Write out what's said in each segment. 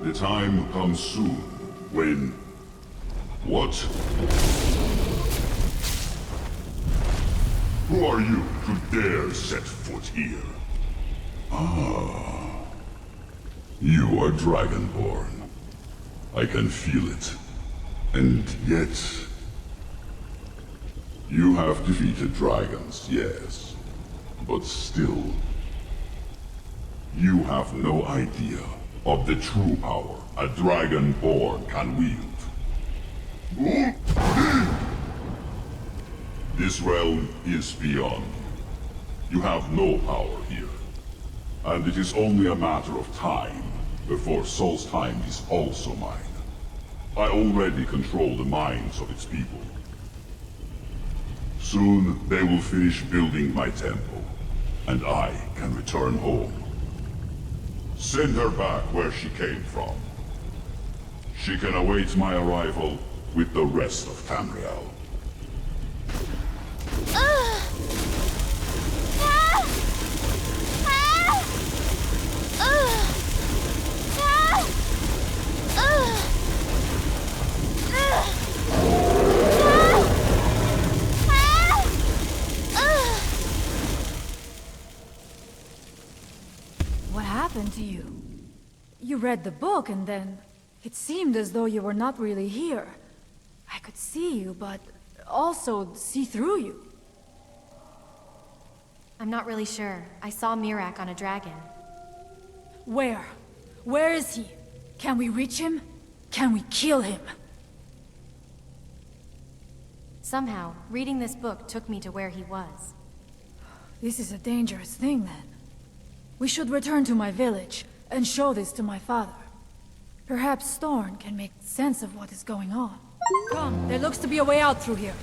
The time comes soon when... What? Who are you to dare set foot here? Ah. You are Dragonborn. I can feel it. And yet... You have defeated dragons, yes. But still... You have no idea of the true power a Dragonborn can wield. This realm is beyond. You have no power here. And it is only a matter of time before Solstheim is also mine. I already control the minds of its people. Soon they will finish building my temple, and I can return home. Send her back where she came from. She can await my arrival with the rest of Tamriel. What happened to you? You read the book and then... It seemed as though you were not really here. I could see you, but also see through you. I'm not really sure. I saw Mirak on a dragon. Where? Where is he? Can we reach him? Can we kill him? Somehow, reading this book took me to where he was. This is a dangerous thing, then. We should return to my village and show this to my father. Perhaps Storn can make sense of what is going on. Come, there looks to be a way out through here.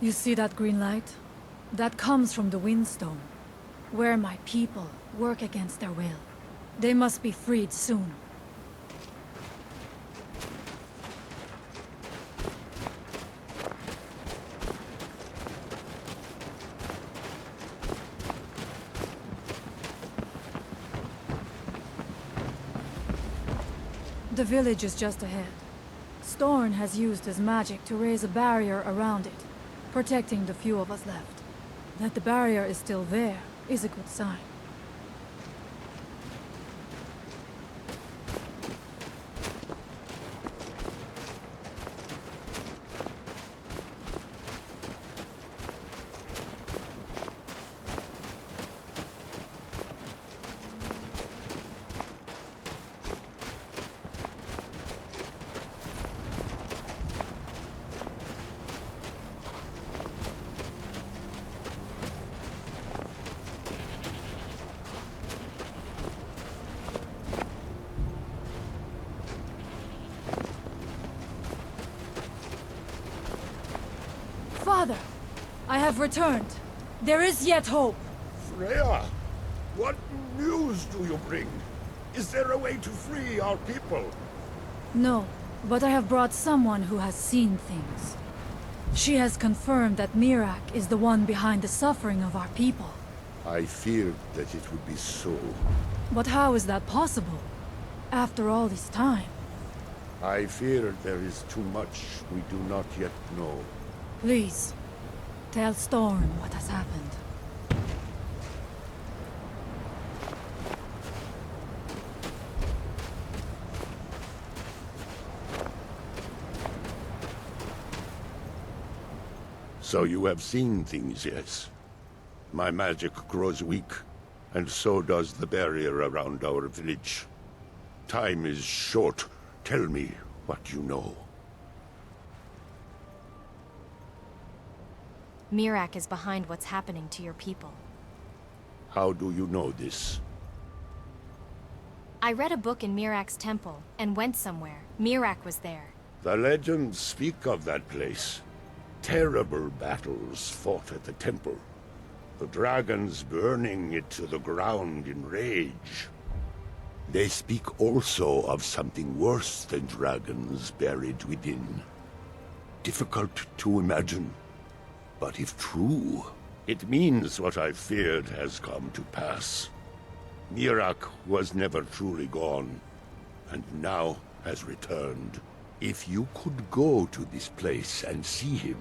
You see that green light? That comes from the Windstone, where my people work against their will. They must be freed soon. The village is just ahead. Storn has used his magic to raise a barrier around it, protecting the few of us left. That the barrier is still there is a good sign. Father, I have returned. There is yet hope. Freya, what news do you bring? Is there a way to free our people? No, but I have brought someone who has seen things. She has confirmed that Mirak is the one behind the suffering of our people. I feared that it would be so. But how is that possible? After all this time? I fear there is too much we do not yet know. Please, tell Storm what has happened. So you have seen things, yes? My magic grows weak. And so does the barrier around our village. Time is short. Tell me what you know. Mirac is behind what's happening to your people. How do you know this? I read a book in Mirac's temple and went somewhere. Mirac was there. The legends speak of that place. Terrible battles fought at the temple. The dragons burning it to the ground in rage. They speak also of something worse than dragons buried within. Difficult to imagine. But if true, it means what I feared has come to pass. Mirac was never truly gone, and now has returned. If you could go to this place and see him,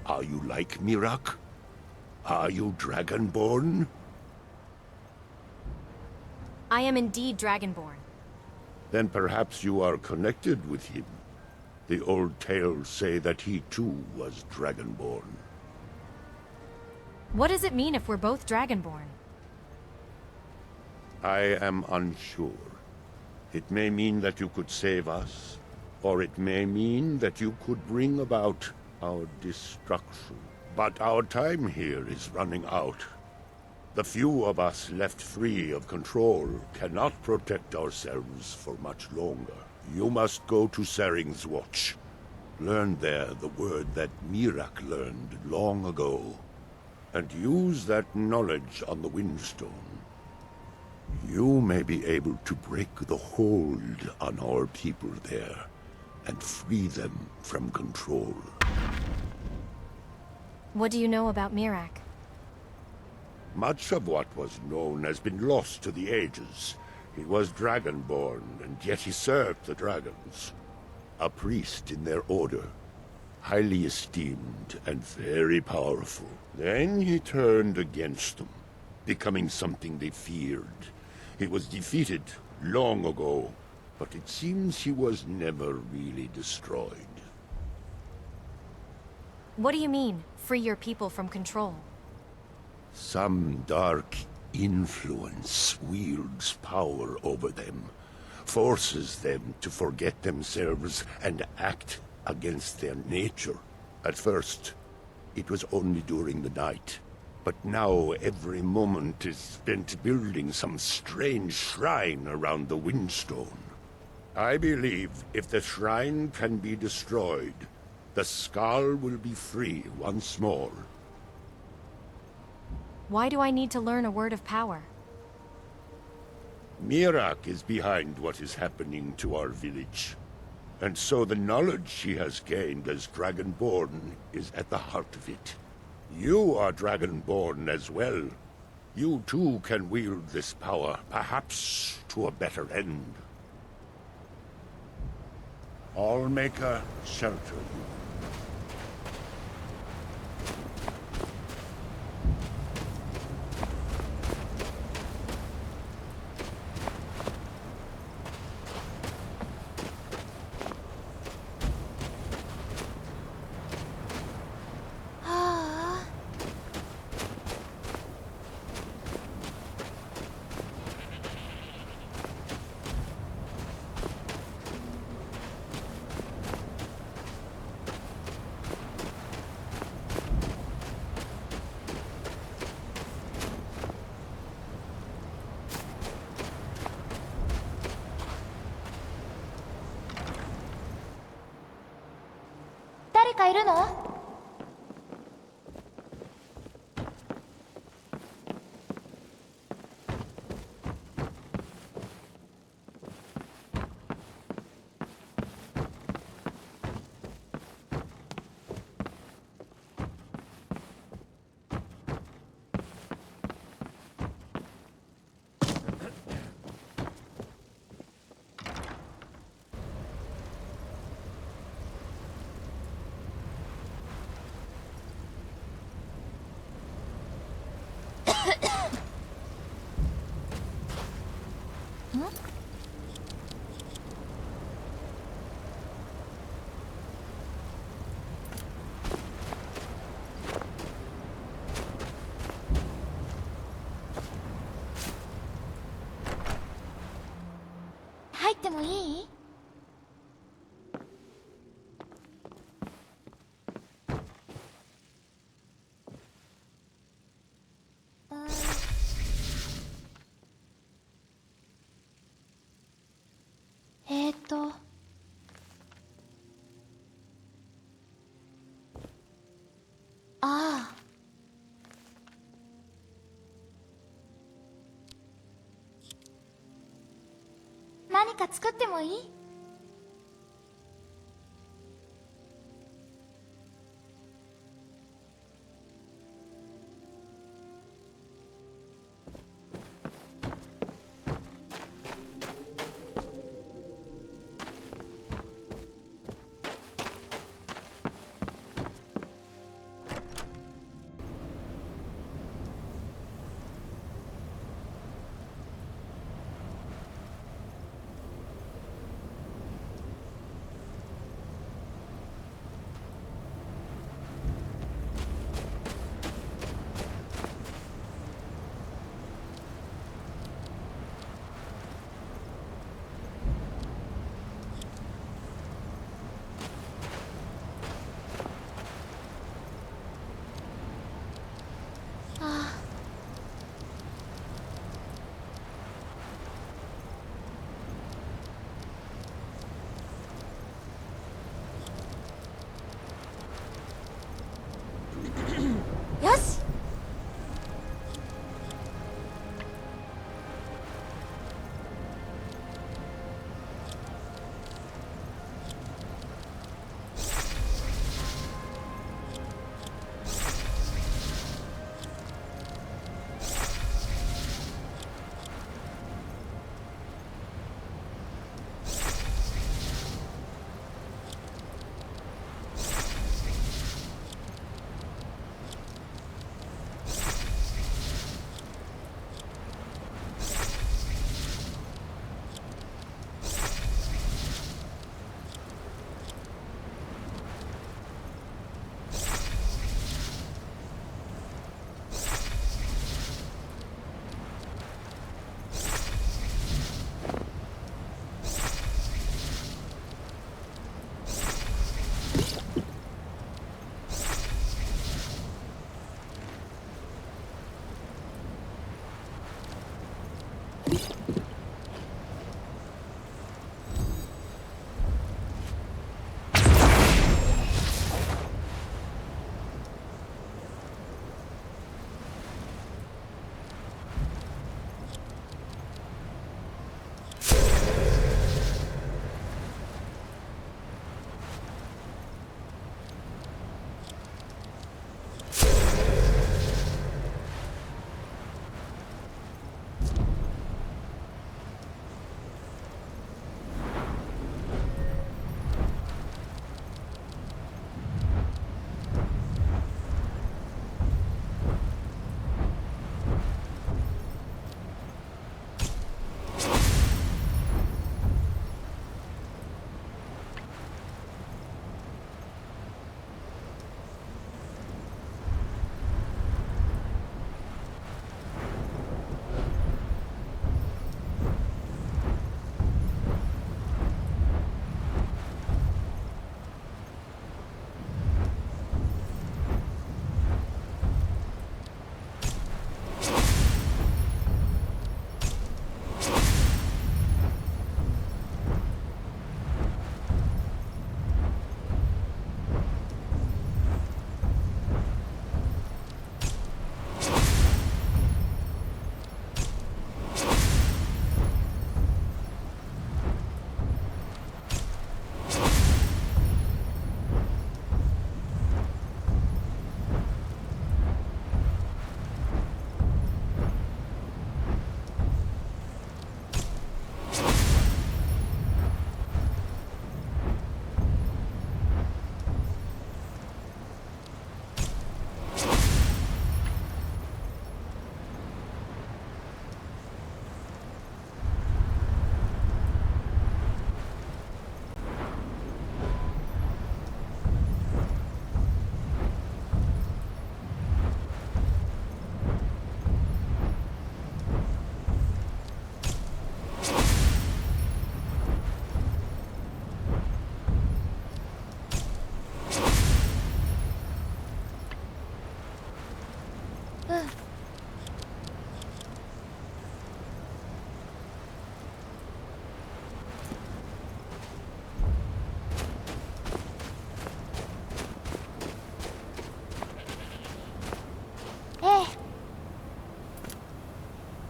are you like Mirac? Are you Dragonborn? I am indeed Dragonborn. Then perhaps you are connected with him. The old tales say that he too was Dragonborn. What does it mean if we're both Dragonborn? I am unsure. It may mean that you could save us, or it may mean that you could bring about our destruction. But our time here is running out. The few of us left free of control cannot protect ourselves for much longer. You must go to Saring's Watch. Learn there the word that Mirac learned long ago, and use that knowledge on the Windstone. You may be able to break the hold on our people there, and free them from control. What do you know about Mirac? Much of what was known has been lost to the ages. He was Dragonborn, and yet he served the dragons. A priest in their order, highly esteemed and very powerful. Then he turned against them, becoming something they feared. He was defeated long ago, but it seems he was never really destroyed. What do you mean, free your people from control? Some dark influence wields power over them, forces them to forget themselves and act against their nature. At first, it was only during the night, but now every moment is spent building some strange shrine around the Windstone. I believe if the shrine can be destroyed, the Skull will be free once more. Why do I need to learn a word of power? Mirac is behind what is happening to our village. And so the knowledge she has gained as Dragonborn is at the heart of it. You are Dragonborn as well. You too can wield this power, perhaps to a better end. Allmaker shelter you. か作ってもいい？よし。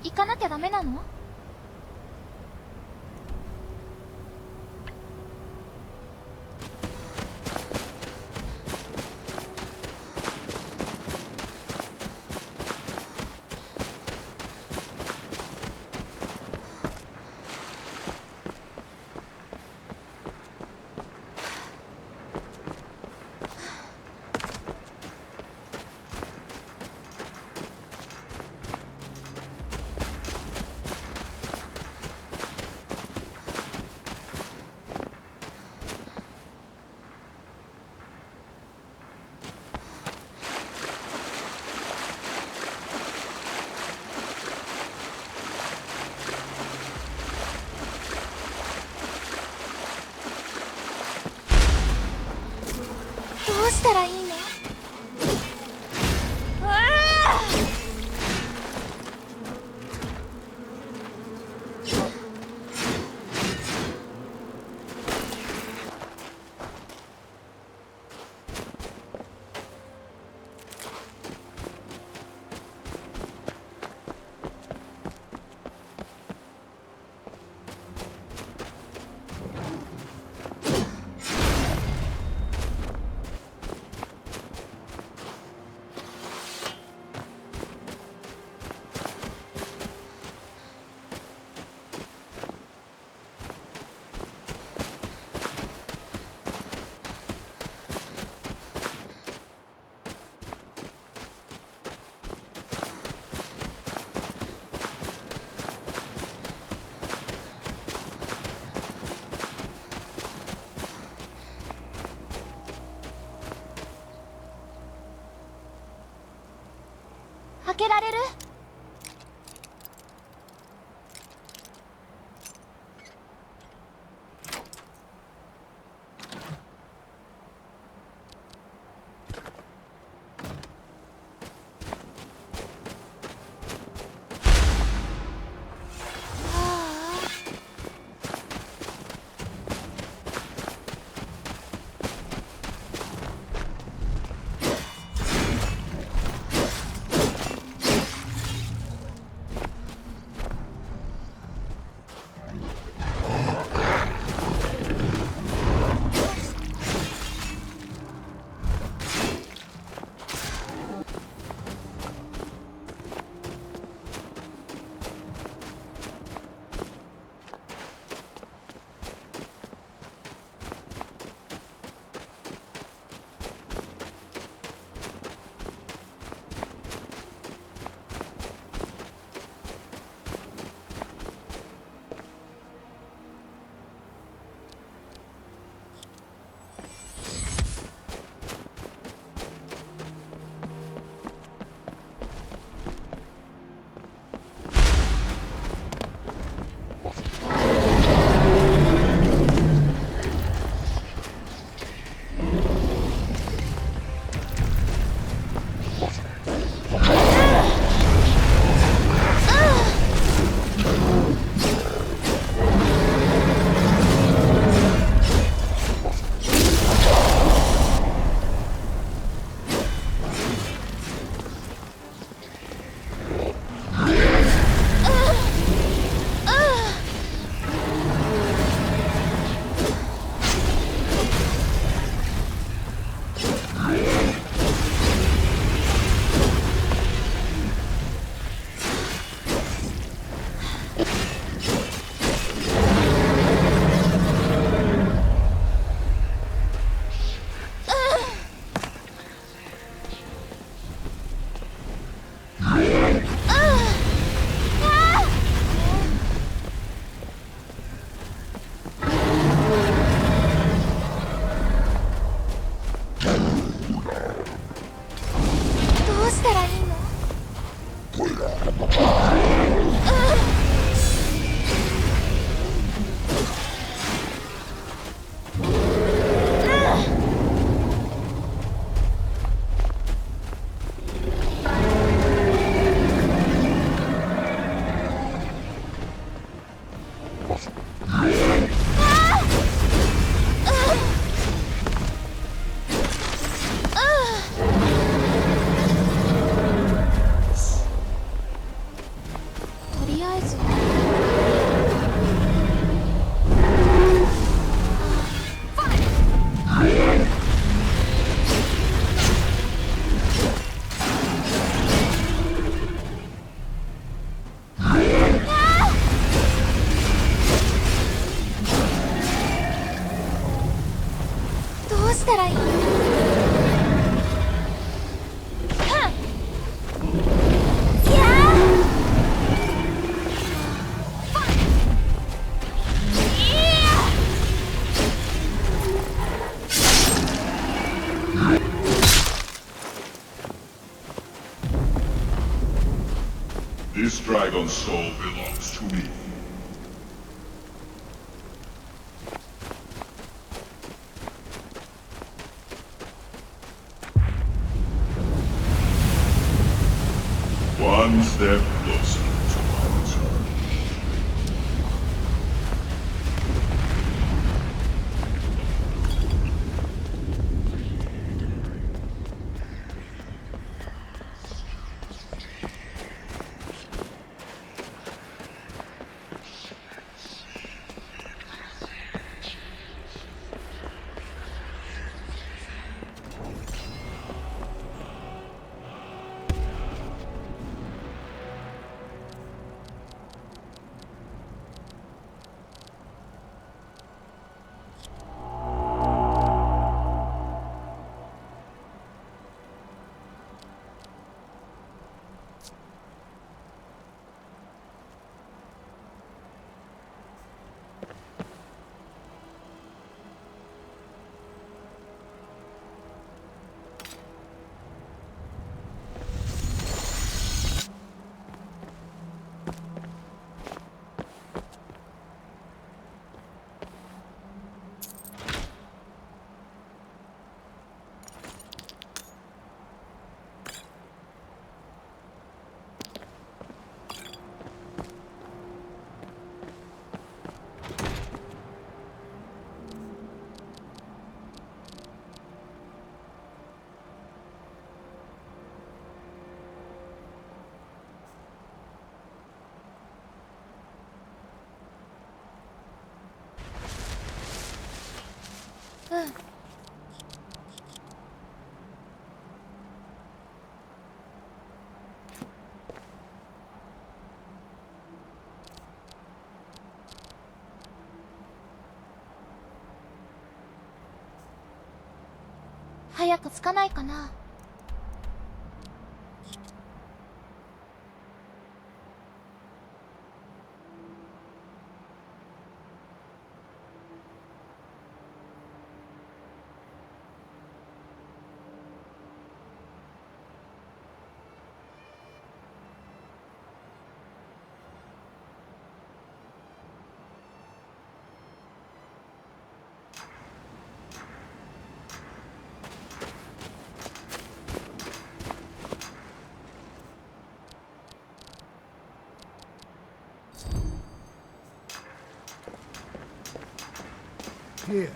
行かなきゃダメなの？開けられる？したらいい？This dragon's soul belongs to me. One step closer to my return. うん。早く着かないかな。Here.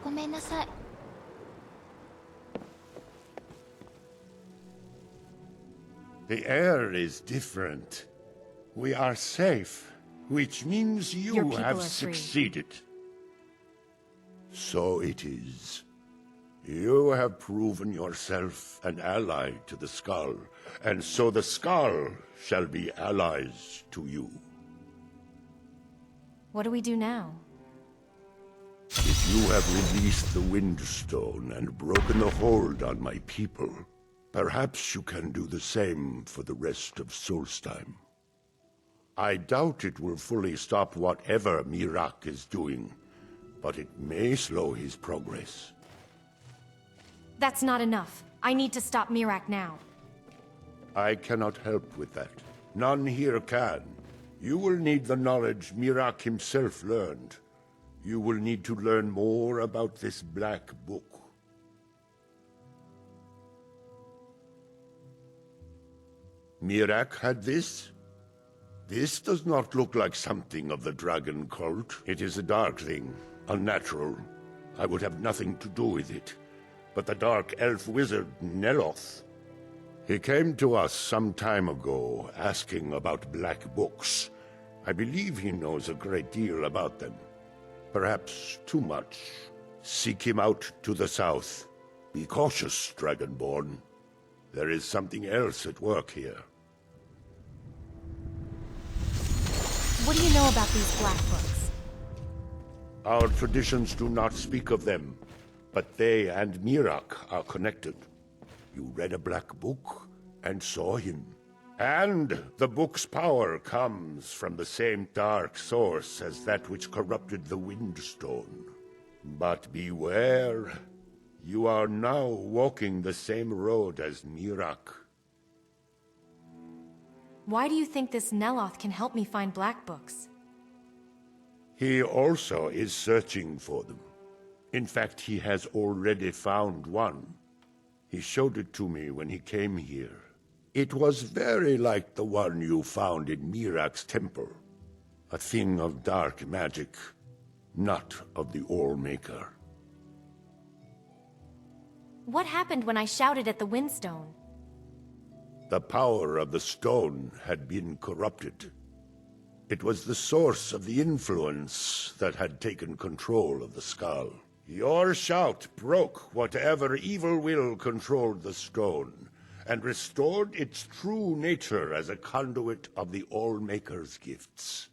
ごめんなさい。The air is different. We are safe, which means Your you people have are free. succeeded. So it is. You have proven yourself an ally to the Skull, and so the Skull shall be allies to you. What do we do now? If you have released the Windstone and broken the hold on my people, perhaps you can do the same for the rest of Solstheim. I doubt it will fully stop whatever Miraak is doing, but it may slow his progress. That's not enough. I need to stop Miraak now. I cannot help with that. None here can. You will need the knowledge Miraak himself learned. You will need to learn more about this Black Book. Miraak had this? This does not look like something of the dragon cult. It is a dark thing, unnatural. I would have nothing to do with it. But the dark elf wizard, Neloth, he came to us some time ago, asking about black books. I believe he knows a great deal about them. Perhaps too much. Seek him out to the south. Be cautious, Dragonborn. There is something else at work here. What do you know about these black books? Our traditions do not speak of them, but they and Miraak are connected. You read a black book and saw him. And the book's power comes from the same dark source as that which corrupted the Windstone. But beware, you are now walking the same road as Miraak. Why do you think this Neloth can help me find black books? He also is searching for them. In fact, he has already found one. He showed it to me when he came here. It was very like the one you found in Mirak's temple. A thing of dark magic, not of the All-Maker. What happened when I shouted at the Windstone? The power of the stone had been corrupted. It was the source of the influence that had taken control of the skull. Your shout broke whatever evil will controlled the stone, and restored its true nature as a conduit of the All-Maker's gifts.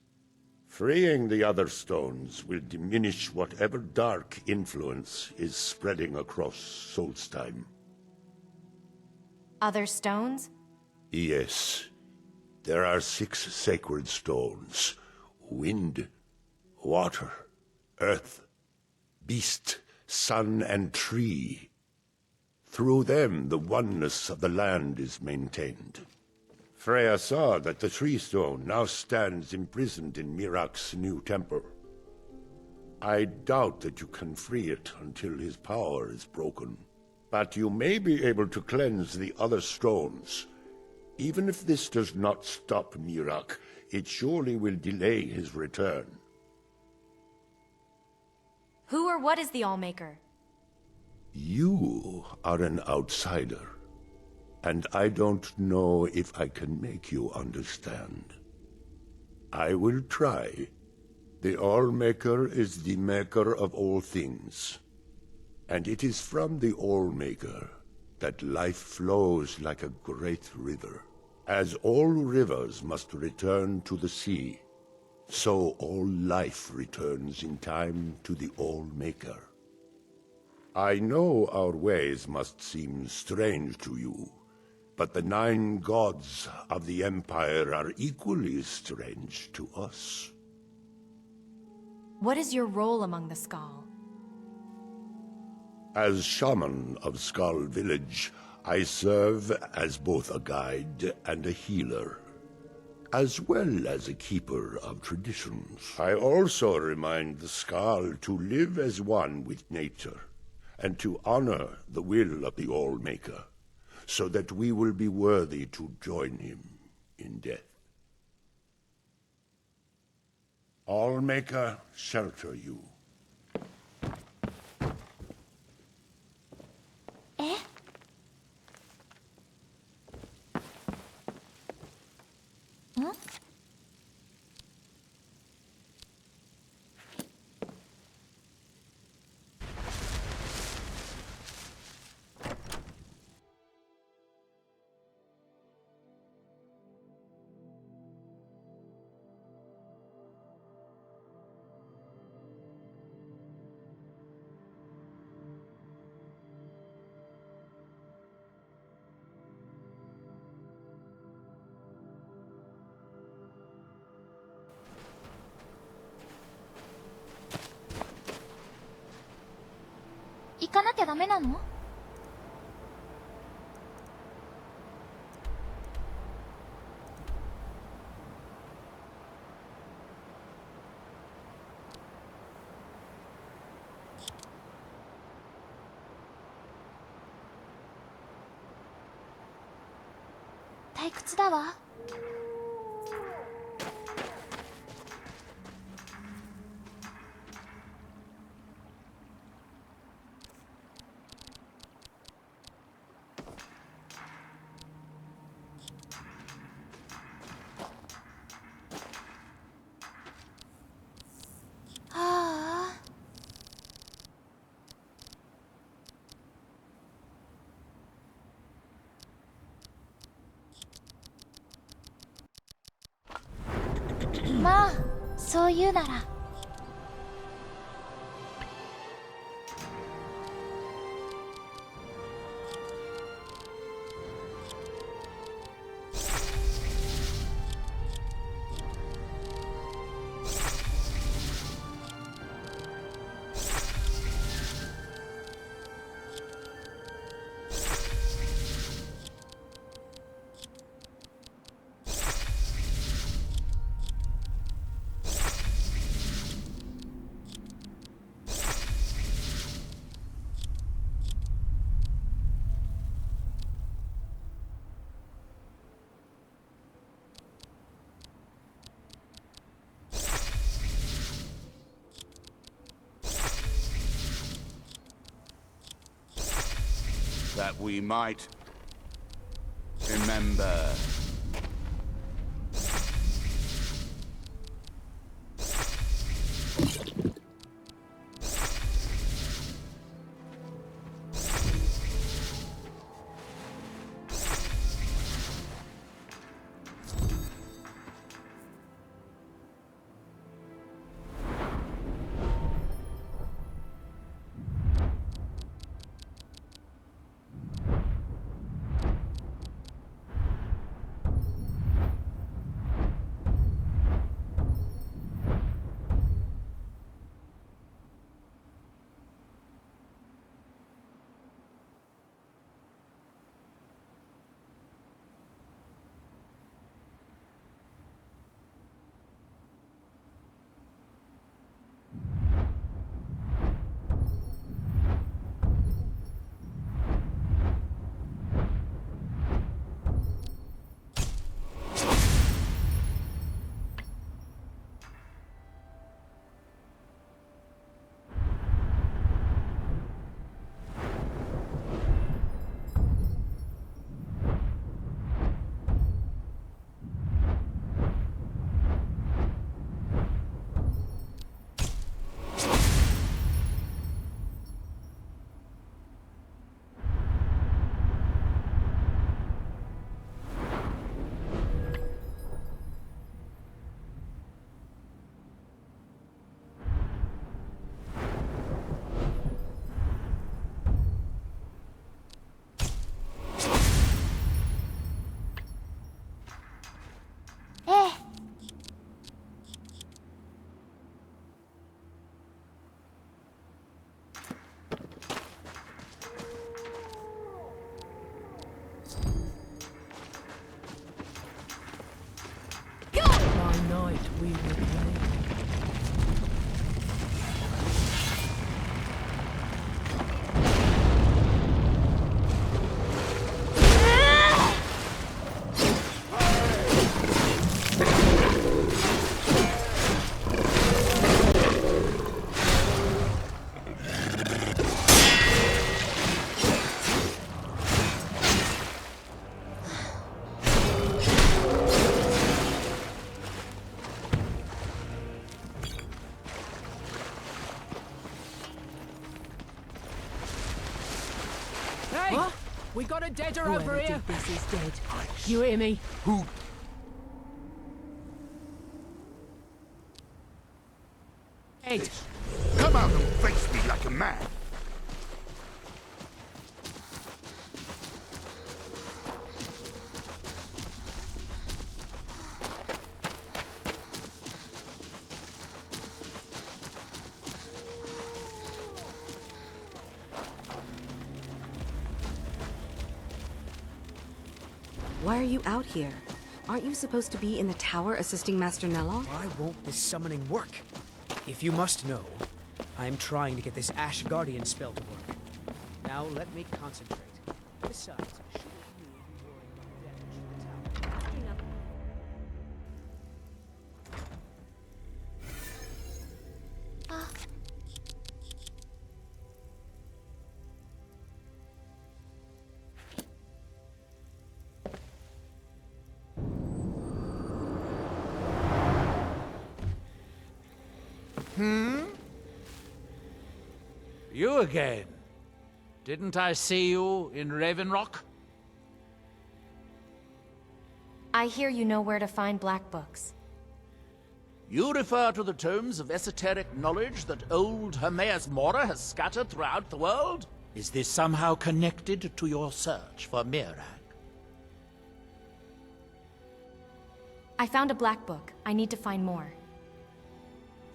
Freeing the other stones will diminish whatever dark influence is spreading across Solstheim. Other stones? Yes. There are 6 sacred stones. Wind, water, earth, beast, sun, and tree. Through them, the oneness of the land is maintained. Freya saw that the tree stone now stands imprisoned in Mirak's new temple. I doubt that you can free it until his power is broken. But you may be able to cleanse the other stones. Even if this does not stop Mirak, it surely will delay his return. Who or what is the All-Maker? You are an outsider, and I don't know if I can make you understand. I will try. The All-Maker is the maker of all things, and it is from the All-Maker that life flows like a great river. As all rivers must return to the sea, so all life returns in time to the All-Maker. I know our ways must seem strange to you, but the 9 gods of the Empire are equally strange to us. What is your role among the Skull? As shaman of Skull Village, I serve as both a guide and a healer, as well as a keeper of traditions. I also remind the Skull to live as one with nature, and to honor the will of the All-Maker, so that we will be worthy to join him in death. All-Maker, shelter you. え？ 行かなきゃダメなの？退屈だわ。まあ、そう言うなら。that we might remember. We will play. Hey! What? We got a deader over here! Did this is dead. You hear me? Who? Ed! Come out and face me like a man. Why are you out here? Aren't you supposed to be in the tower assisting Master Nello? Why won't this summoning work? If you must know, I'm trying to get this Ash Guardian spell to work. Now let me concentrate. Besides, I shouldn't really be worrying about damage to the tower. You again? Didn't I see you in Ravenrock? I hear you know where to find black books. You refer to the tomes of esoteric knowledge that old Hermaeus Mora has scattered throughout the world? Is this somehow connected to your search for Mirac? I found a black book. I need to find more.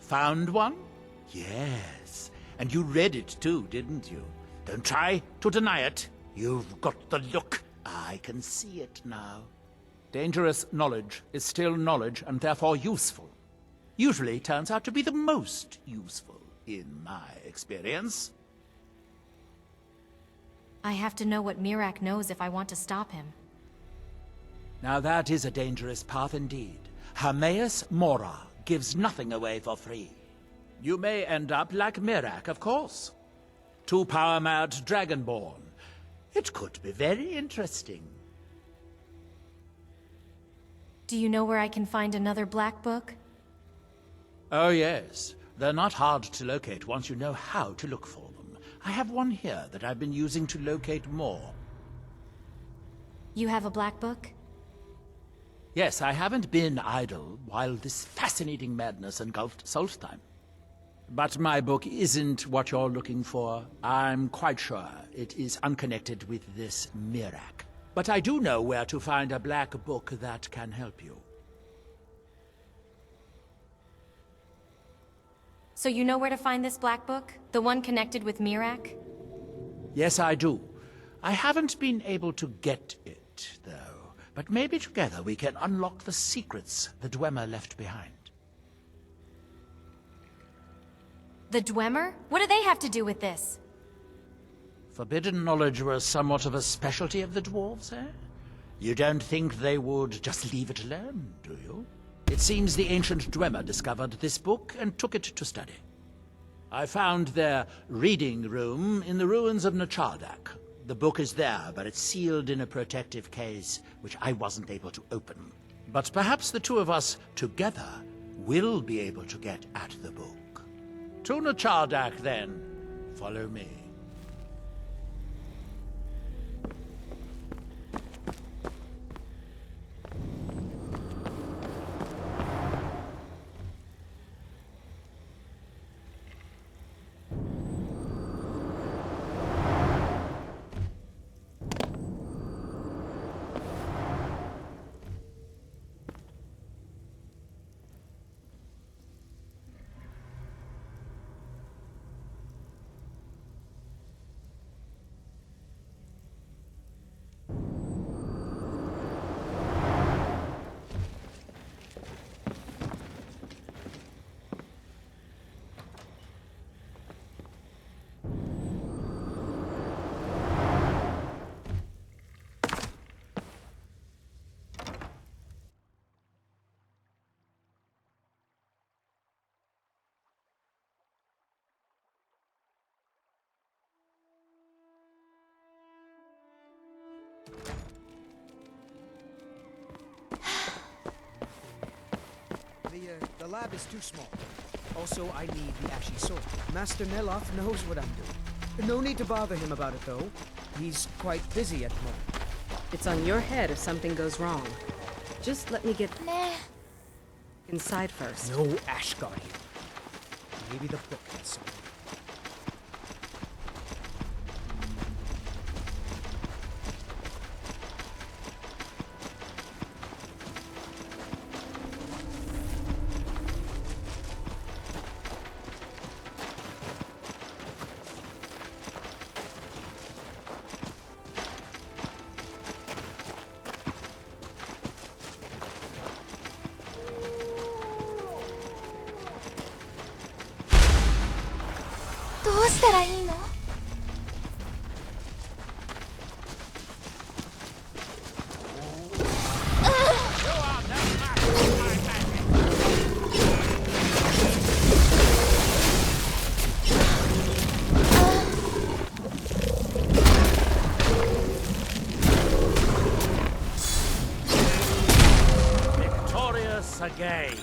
Found one? Yes. And you read it too, didn't you? Don't try to deny it. You've got the look. I can see it now. Dangerous knowledge is still knowledge and therefore useful. Usually turns out to be the most useful, in my experience. I have to know what Mirac knows if I want to stop him. Now that is a dangerous path indeed. Hermaeus Mora gives nothing away for free. You may end up like Mirac, of course. Too power-mad Dragonborn. It could be very interesting. Do you know where I can find another black book? Oh, yes. They're not hard to locate once you know how to look for them. I have one here that I've been using to locate more. You have a black book? Yes, I haven't been idle while this fascinating madness engulfed Solstheim. But my book isn't what you're looking for. I'm quite sure it is unconnected with this Mirac. But I do know where to find a black book that can help you. So you know where to find this black book? The one connected with Mirac? Yes, I do. I haven't been able to get it, though. But maybe together we can unlock the secrets the Dwemer left behind. The Dwemer? What do they have to do with this? Forbidden knowledge was somewhat of a specialty of the dwarves, eh? You don't think they would just leave it alone, do you? It seems the ancient Dwemer discovered this book and took it to study. I found their reading room in the ruins of Nachardak. The book is there, but it's sealed in a protective case, which I wasn't able to open. But perhaps the two of us together will be able to get at the book. To Nachardak, then. Follow me. The lab is too small. Also, I need the ashy sword. Master Neloth knows what I'm doing. No need to bother him about it, though. He's quite busy at the moment. It's on your head if something goes wrong. Just let me getねinside first. No Ash Guardian. Maybe the book has something.えどうしたらいいのVictorious again.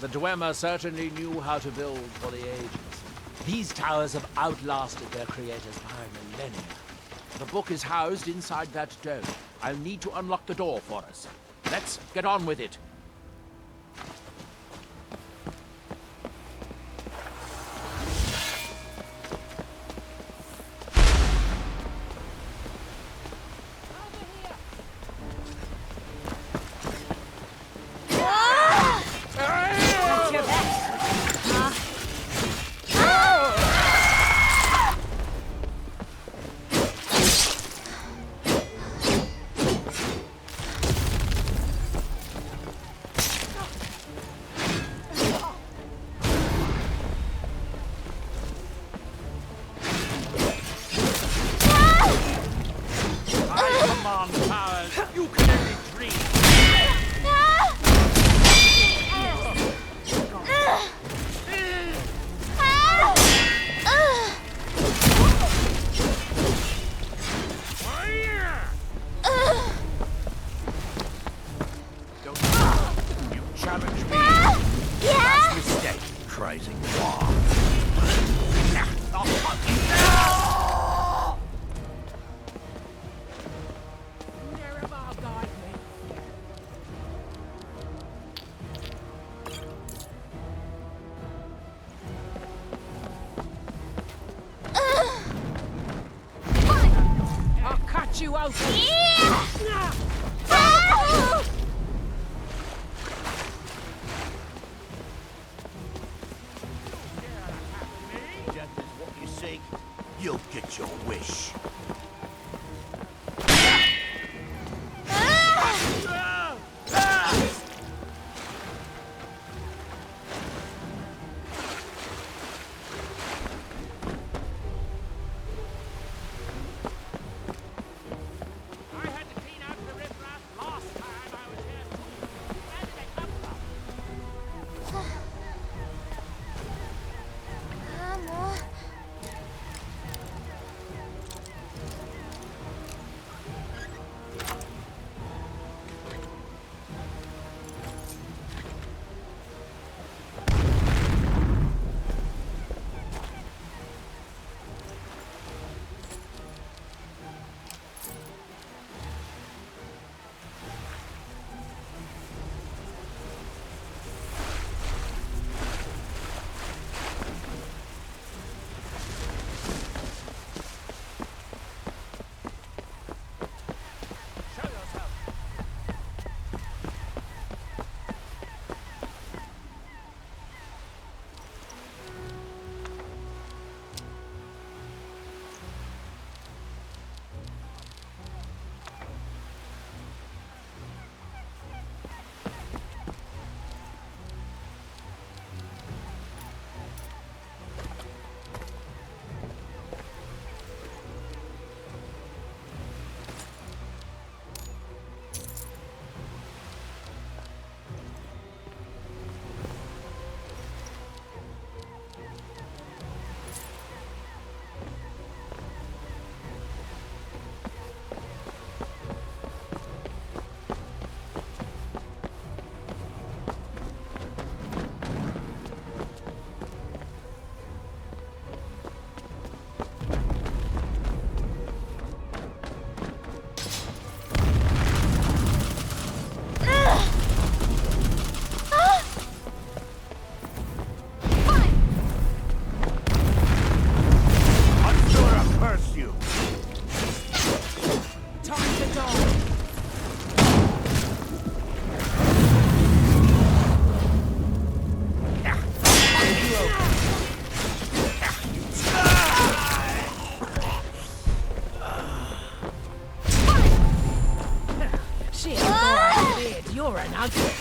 The Dwemer certainly knew how to build for the ages. These towers have outlasted their creators by millennia. The book is housed inside that dome. I'll need to unlock the door for us. Let's get on with it. you open! Just as what you seek, you'll get your wish. You're an ugly.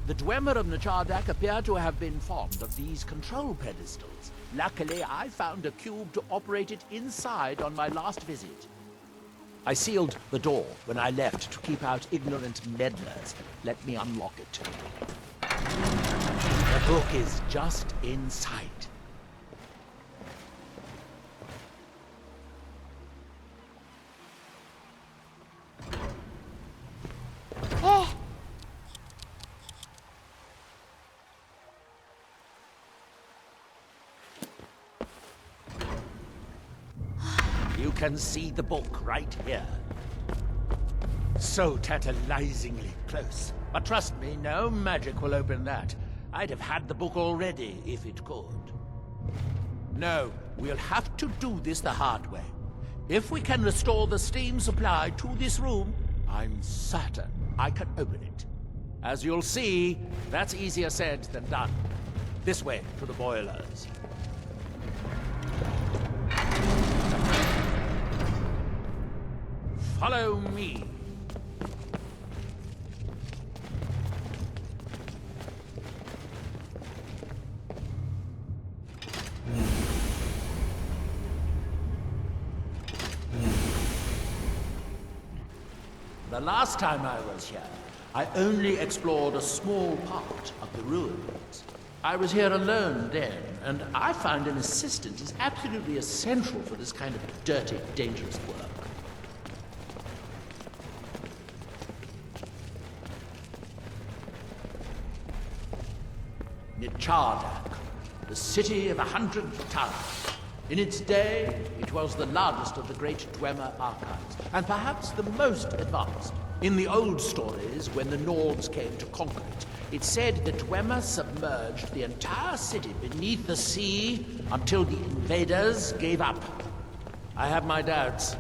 The Dwemer of Nachardak appear to have been fond of these control pedestals. Luckily, I found a cube to operate it inside on my last visit. I sealed the door when I left to keep out ignorant meddlers. Let me unlock it. The book is just inside. You can see the book right here. So tantalizingly close. But trust me, no magic will open that. I'd have had the book already if it could. No, we'll have to do this the hard way. If we can restore the steam supply to this room, I'm certain I can open it. As you'll see, that's easier said than done. This way to the boilers. Follow me. The last time I was here, I only explored a small part of the ruins. I was here alone then, and I found an assistant is absolutely essential for this kind of dirty, dangerous work. Nachardak, the city of 100 towers. In its day, it was the largest of the great Dwemer archives, and perhaps the most advanced. In the old stories, when the Nords came to conquer it, it said the Dwemer submerged the entire city beneath the sea until the invaders gave up. I have my doubts,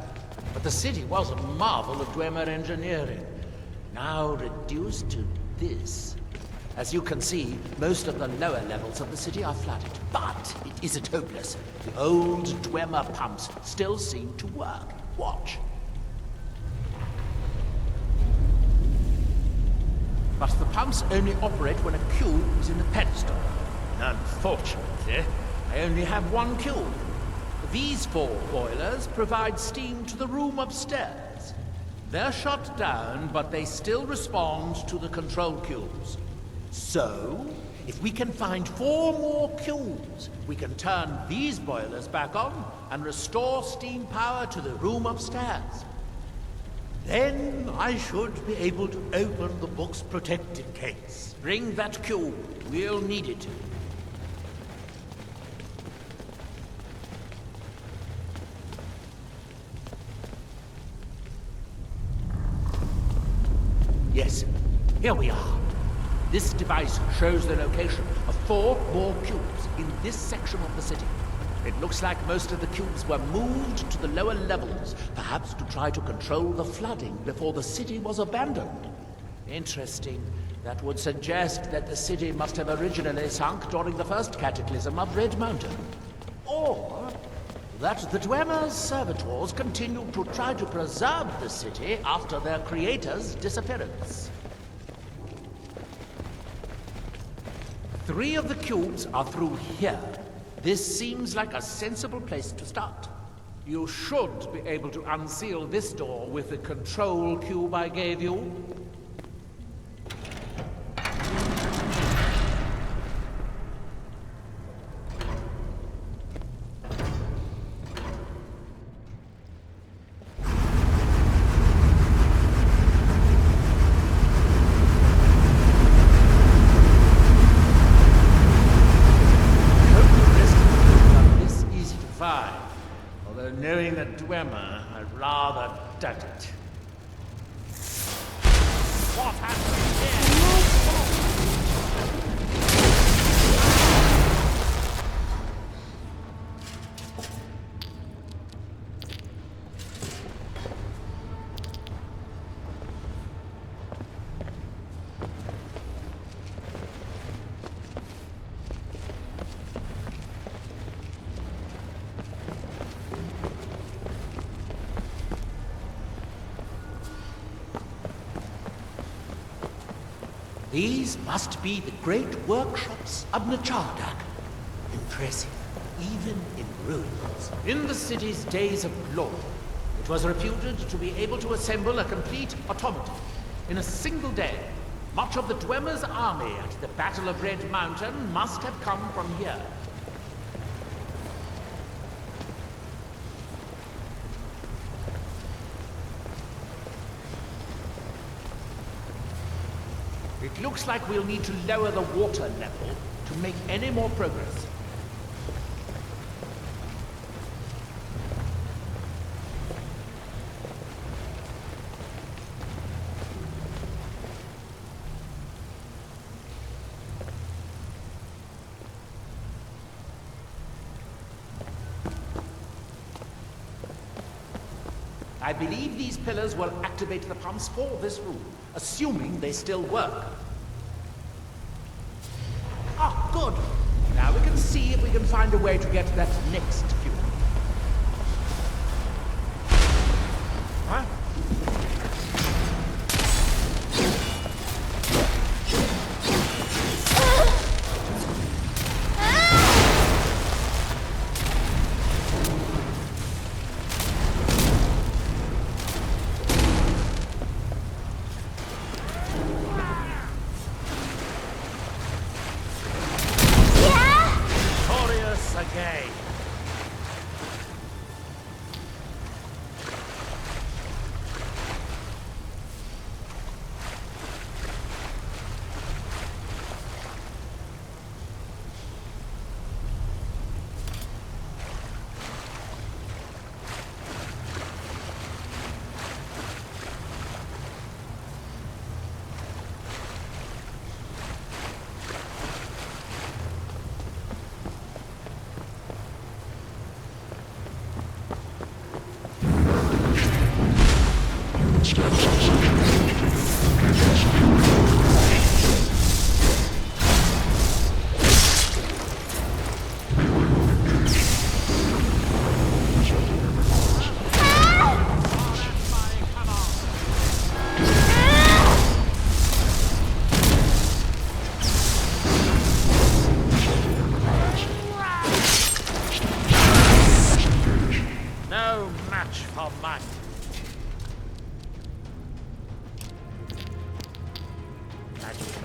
but the city was a marvel of Dwemer engineering, now reduced to this. As you can see, most of the lower levels of the city are flooded, but it isn't hopeless. The old Dwemer pumps still seem to work. Watch. But the pumps only operate when a cube is in the pedestal. Unfortunately, I only have one cube. These 4 boilers provide steam to the room upstairs. They're shut down, but they still respond to the control cubes. So, if we can find 4 more cubes, we can turn these boilers back on and restore steam power to the room upstairs. Then I should be able to open the book's protected case. Bring that cube. We'll need it. Yes, here we are. This device shows the location of 4 more cubes in this section of the city. It looks like most of the cubes were moved to the lower levels, perhaps to try to control the flooding before the city was abandoned. Interesting. That would suggest that the city must have originally sunk during the first cataclysm of Red Mountain. Or that the Dwemer's servitors continued to try to preserve the city after their creator's disappearance. 3 of the cubes are through here. This seems like a sensible place to start. You should be able to unseal this door with the control cube I gave you. Knowing the Dwemer, I'd rather doubt it. What happened here? These must be the great workshops of Nachardak. Impressive, even in ruins. In the city's days of glory, it was reputed to be able to assemble a complete automaton in a single day. Much of the Dwemer's army at the Battle of Red Mountain must have come from here. It looks like we'll need to lower the water level to make any more progress. I believe these pillars will activate the pumps for this room, assuming they still work. Ah, good. Now we can see if we can find a way to get to that next cube. Huh? Again. No match for mine. Magic.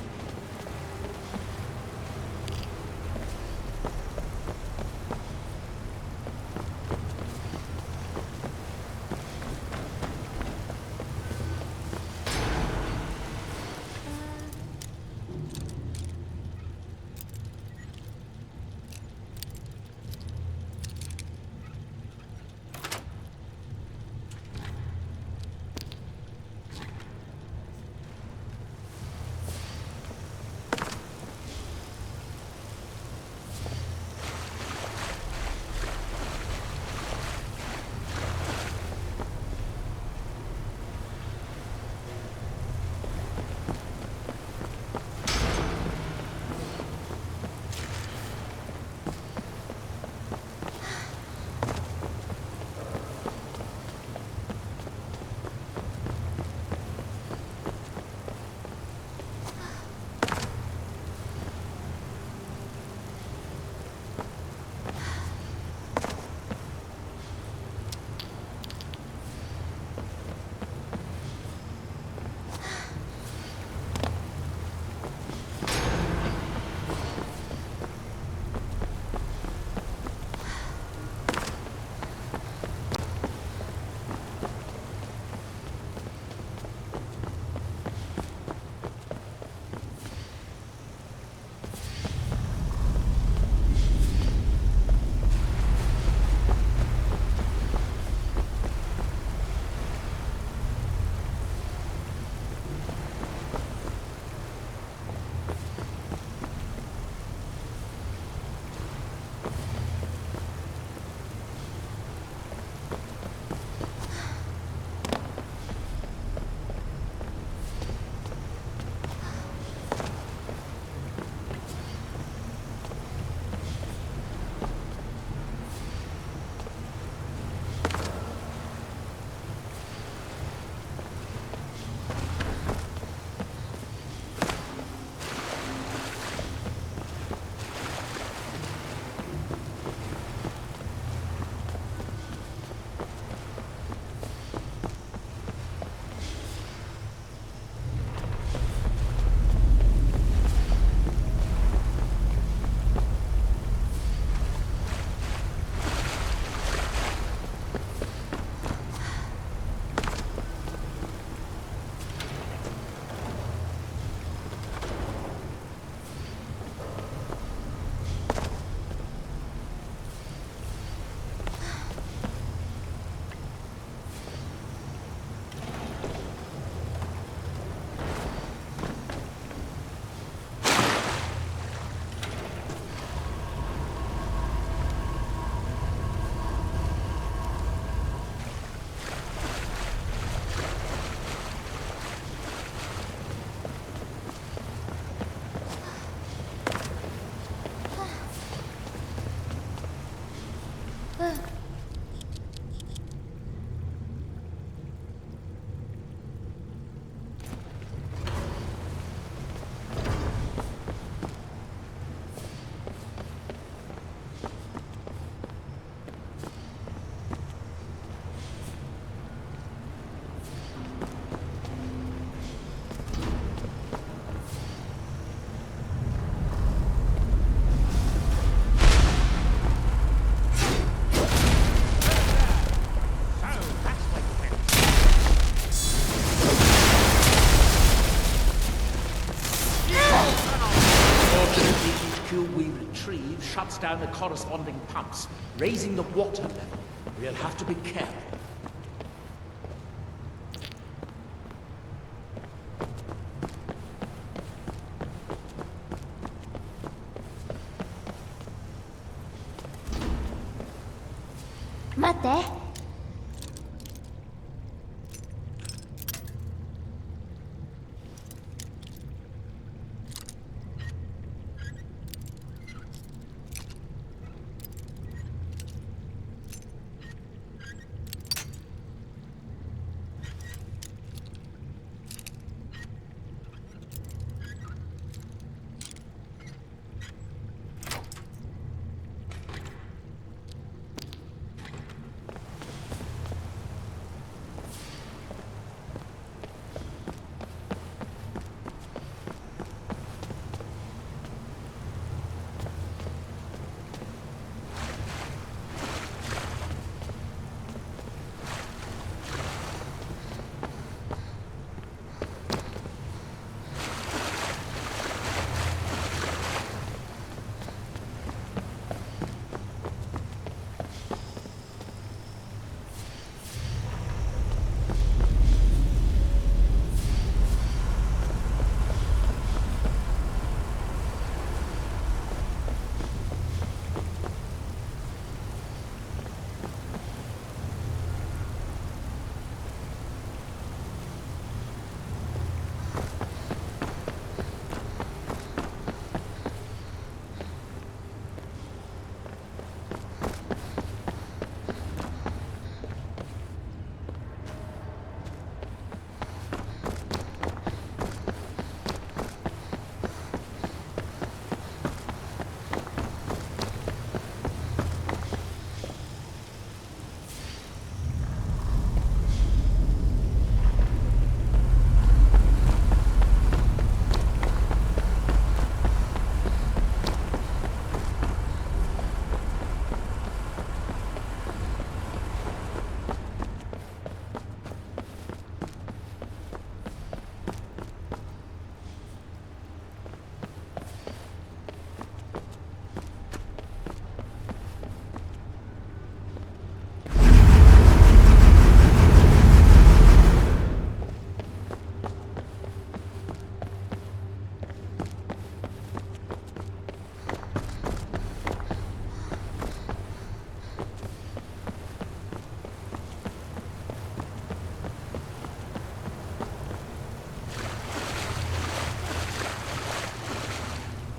shuts down the corresponding pumps, raising the water level. We'll have to be careful.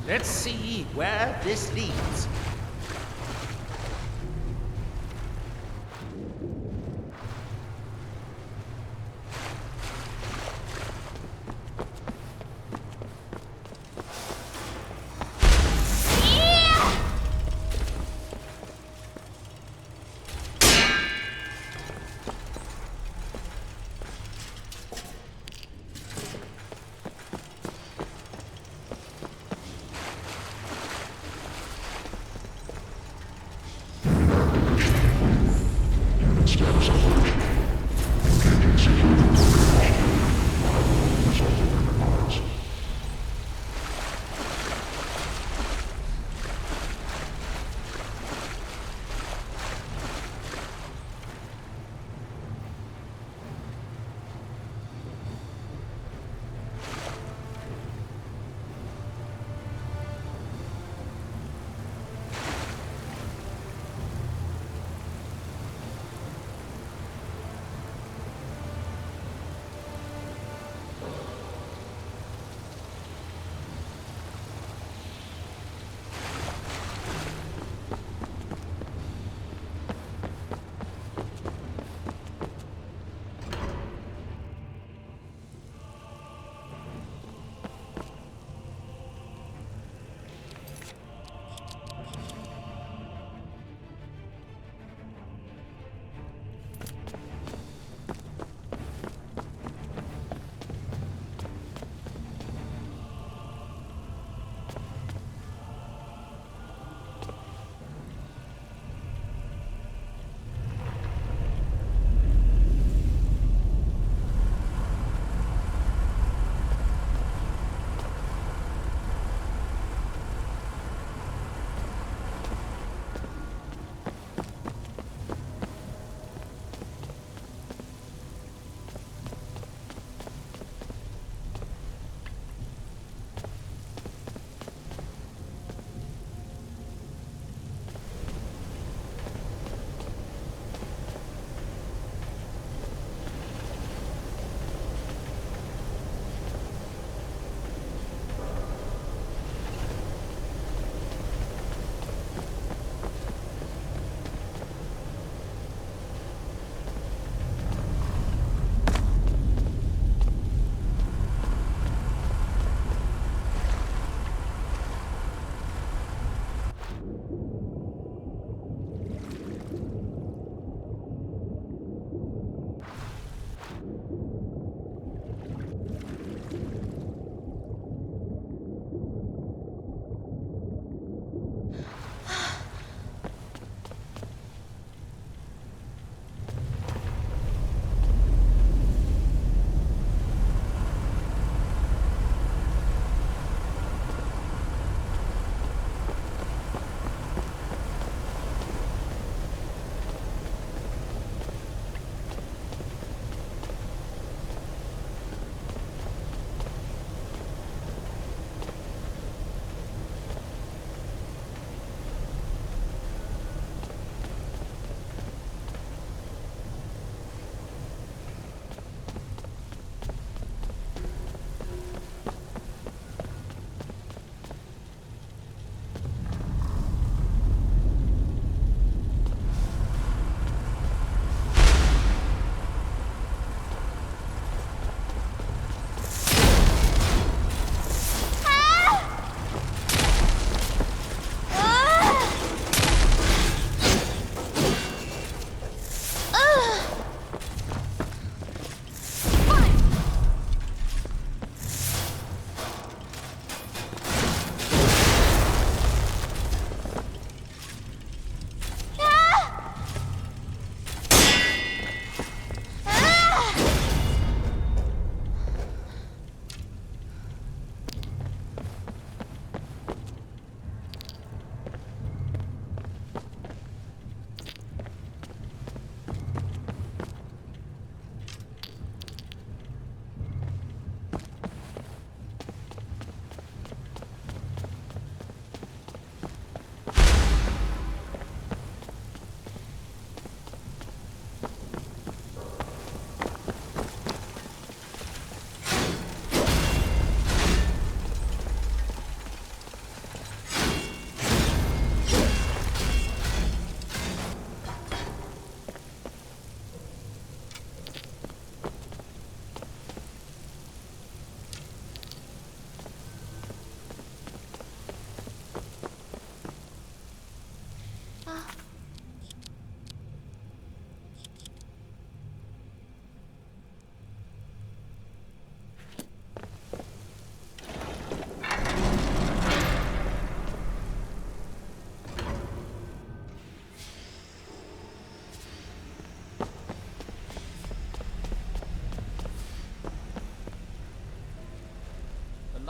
Let's see where this leads.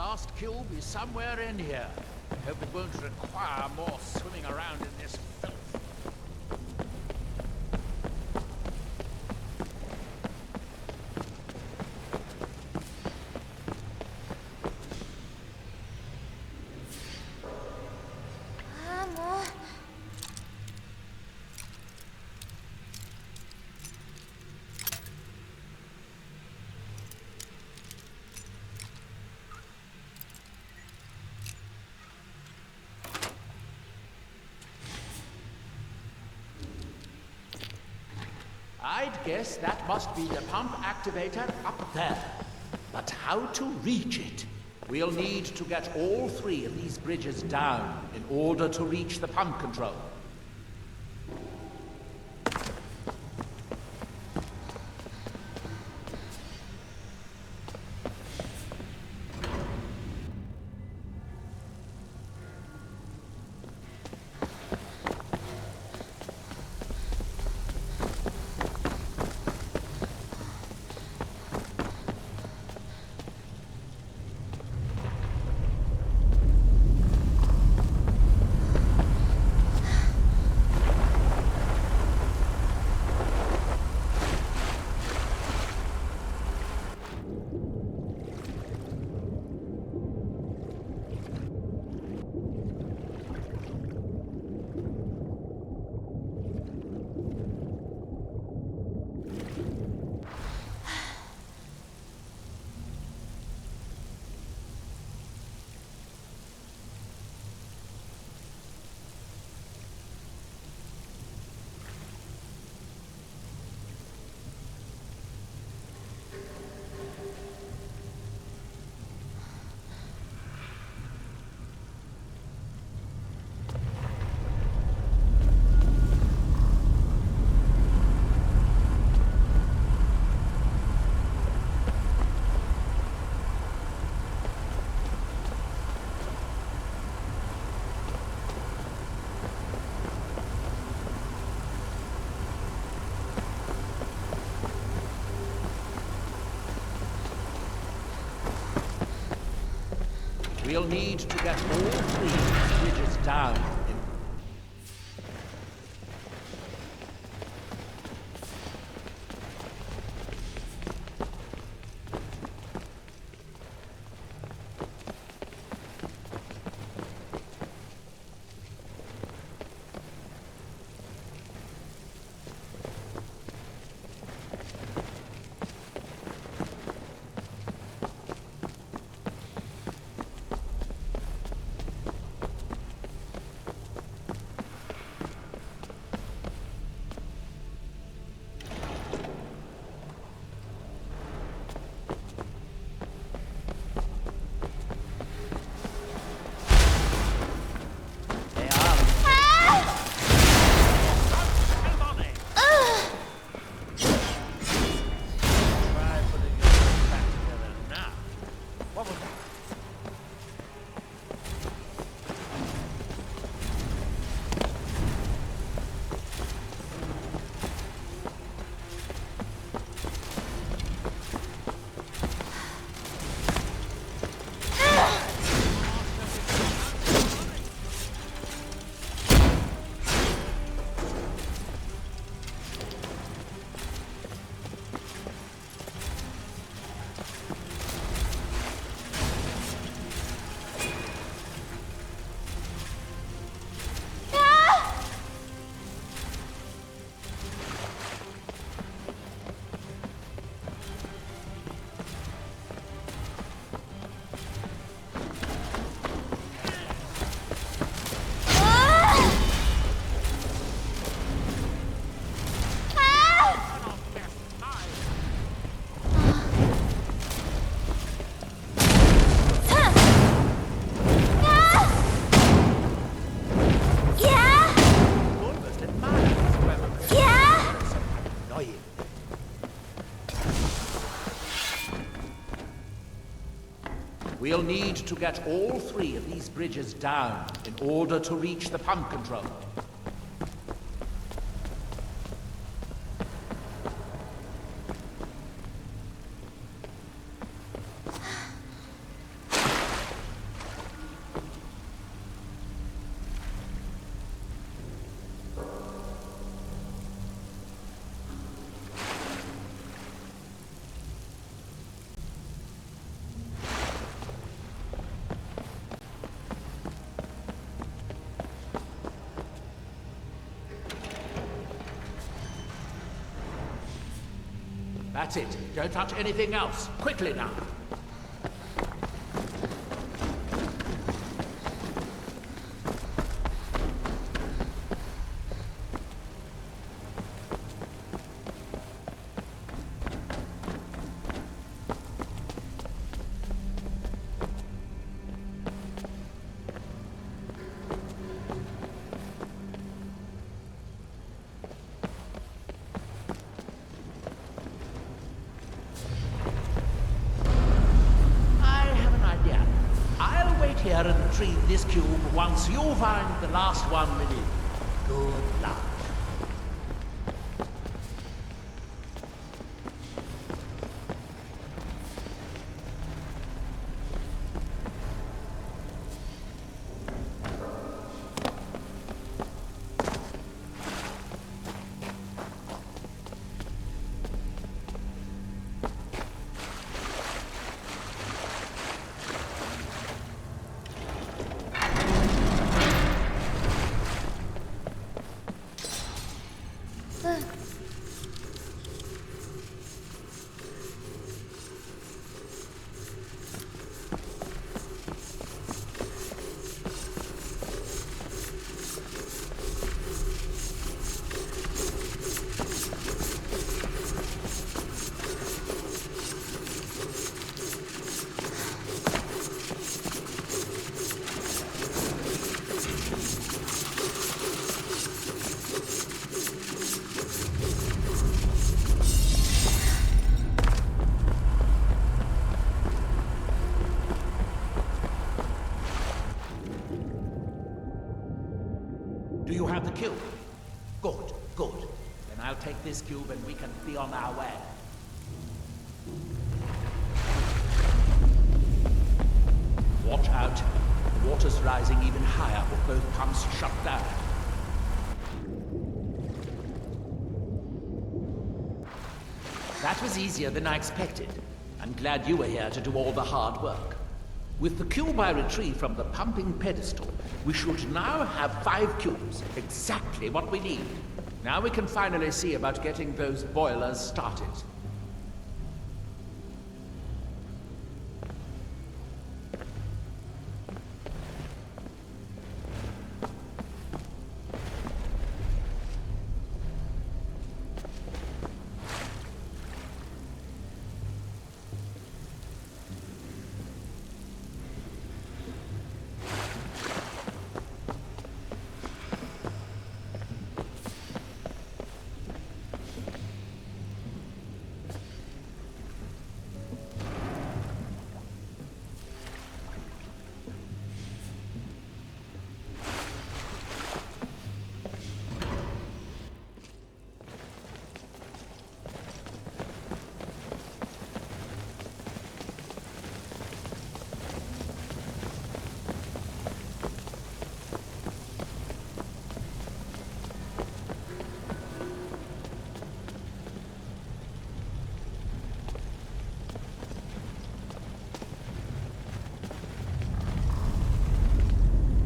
last cube is somewhere in here. Hope it won't require more swimming around in this filth. I'd guess that must be the pump activator up there. But how to reach it? We'll need to get all 3 of these bridges down in order to reach the pump control. We'll need to get all 3 of these bridges down in We'll need to get all 3 of these bridges down in order to reach the pump control. That's it. Don't touch anything else. Quickly now. Here and retrieve this cube once you find the last one within. Good luck. Do you have the cube? Good, good. Then I'll take this cube and we can be on our way. Watch out. The water's rising even higher with both pumps shut down. That was easier than I expected. I'm glad you were here to do all the hard work. With the cube I retrieved from the pumping pedestal, we should now have 5 cubes, exactly what we need. Now we can finally see about getting those boilers started.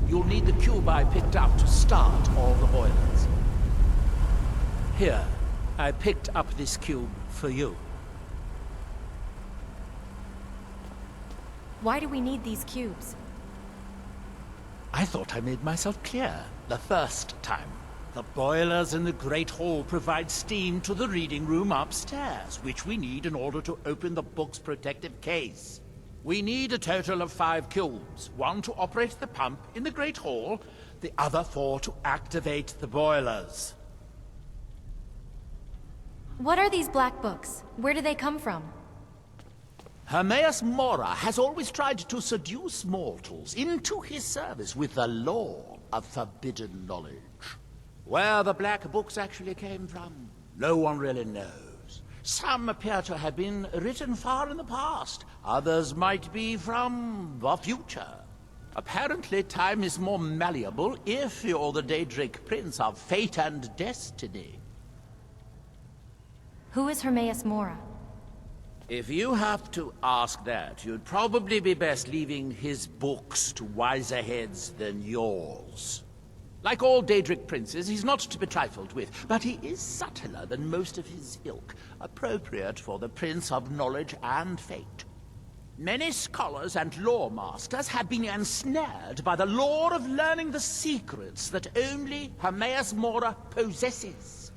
You'll need the cube I picked up to start all the boilers. Here, I picked up this cube for you. Why do we need these cubes? I thought I made myself clear the first time. The boilers in the Great Hall provide steam to the reading room upstairs, which we need in order to open the book's protective case. We need a total of 5 cubes, 1 to operate the pump in the Great Hall, the other 4 to activate the boilers. What are these black books? Where do they come from? Hermaeus Mora has always tried to seduce mortals into his service with the lore of forbidden knowledge. Where the black books actually came from, no one really knows. Some appear to have been written far in the past. Others might be from the future. Apparently, time is more malleable if you're the Daedric Prince of Fate and Destiny. Who is Hermaeus Mora? If you have to ask that, you'd probably be best leaving his books to wiser heads than yours. Like all Daedric princes, he's not to be trifled with, but he is subtler than most of his ilk, appropriate for the Prince of Knowledge and Fate. Many scholars and lore masters have been ensnared by the lure of learning the secrets that only Hermaeus Mora possesses.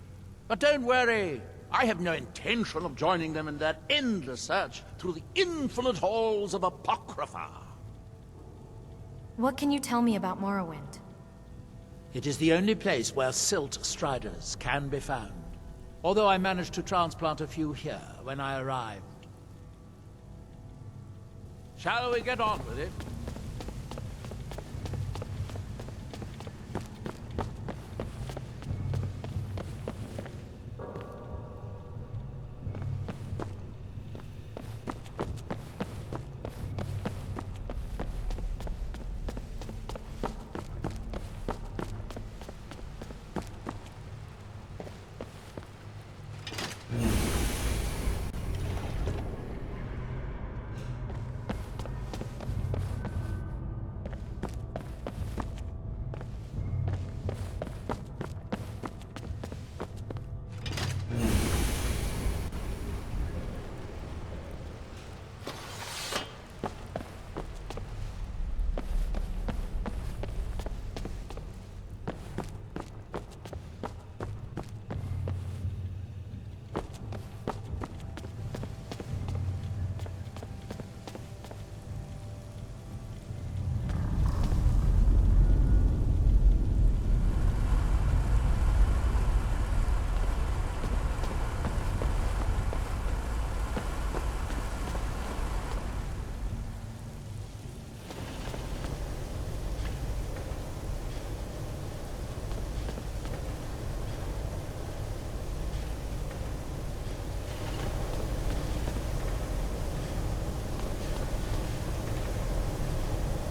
But don't worry, I have no intention of joining them in their endless search through the infinite halls of Apocrypha. What can you tell me about Morrowind? It is the only place where silt striders can be found, although I managed to transplant a few here when I arrived. Shall we get on with it?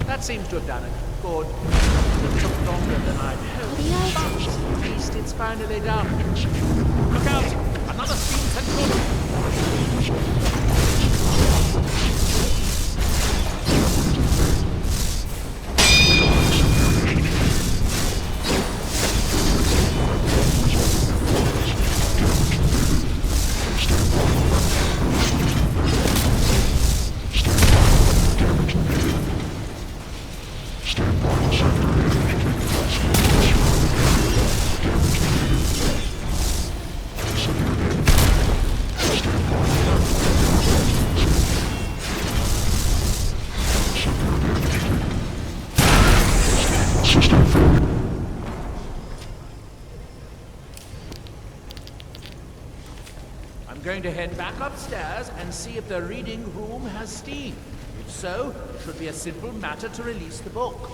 That seems to have done it. Good. It took longer than I'd hoped, but at least it's finally done. Look out! Another steam central! I'm going to head back upstairs and see if the reading room has steam. If so, it should be a simple matter to release the book.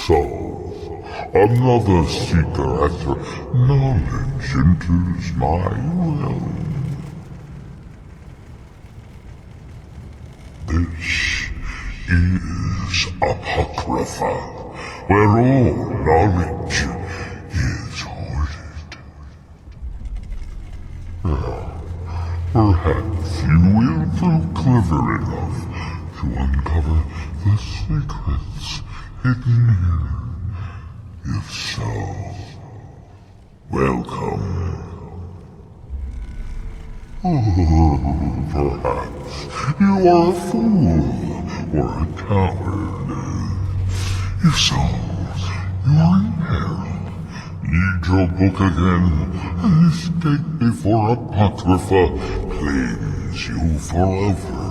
So, Another seeker after knowledge enters my realm. This is Apocrypha, where all knowledge is hoarded. Perhaps you will prove clever enough to uncover the secrets hidden here. If so, welcome. Perhaps you are a fool or a coward. If so, you are in peril. Need your book again and escape before Apocrypha claims you forever.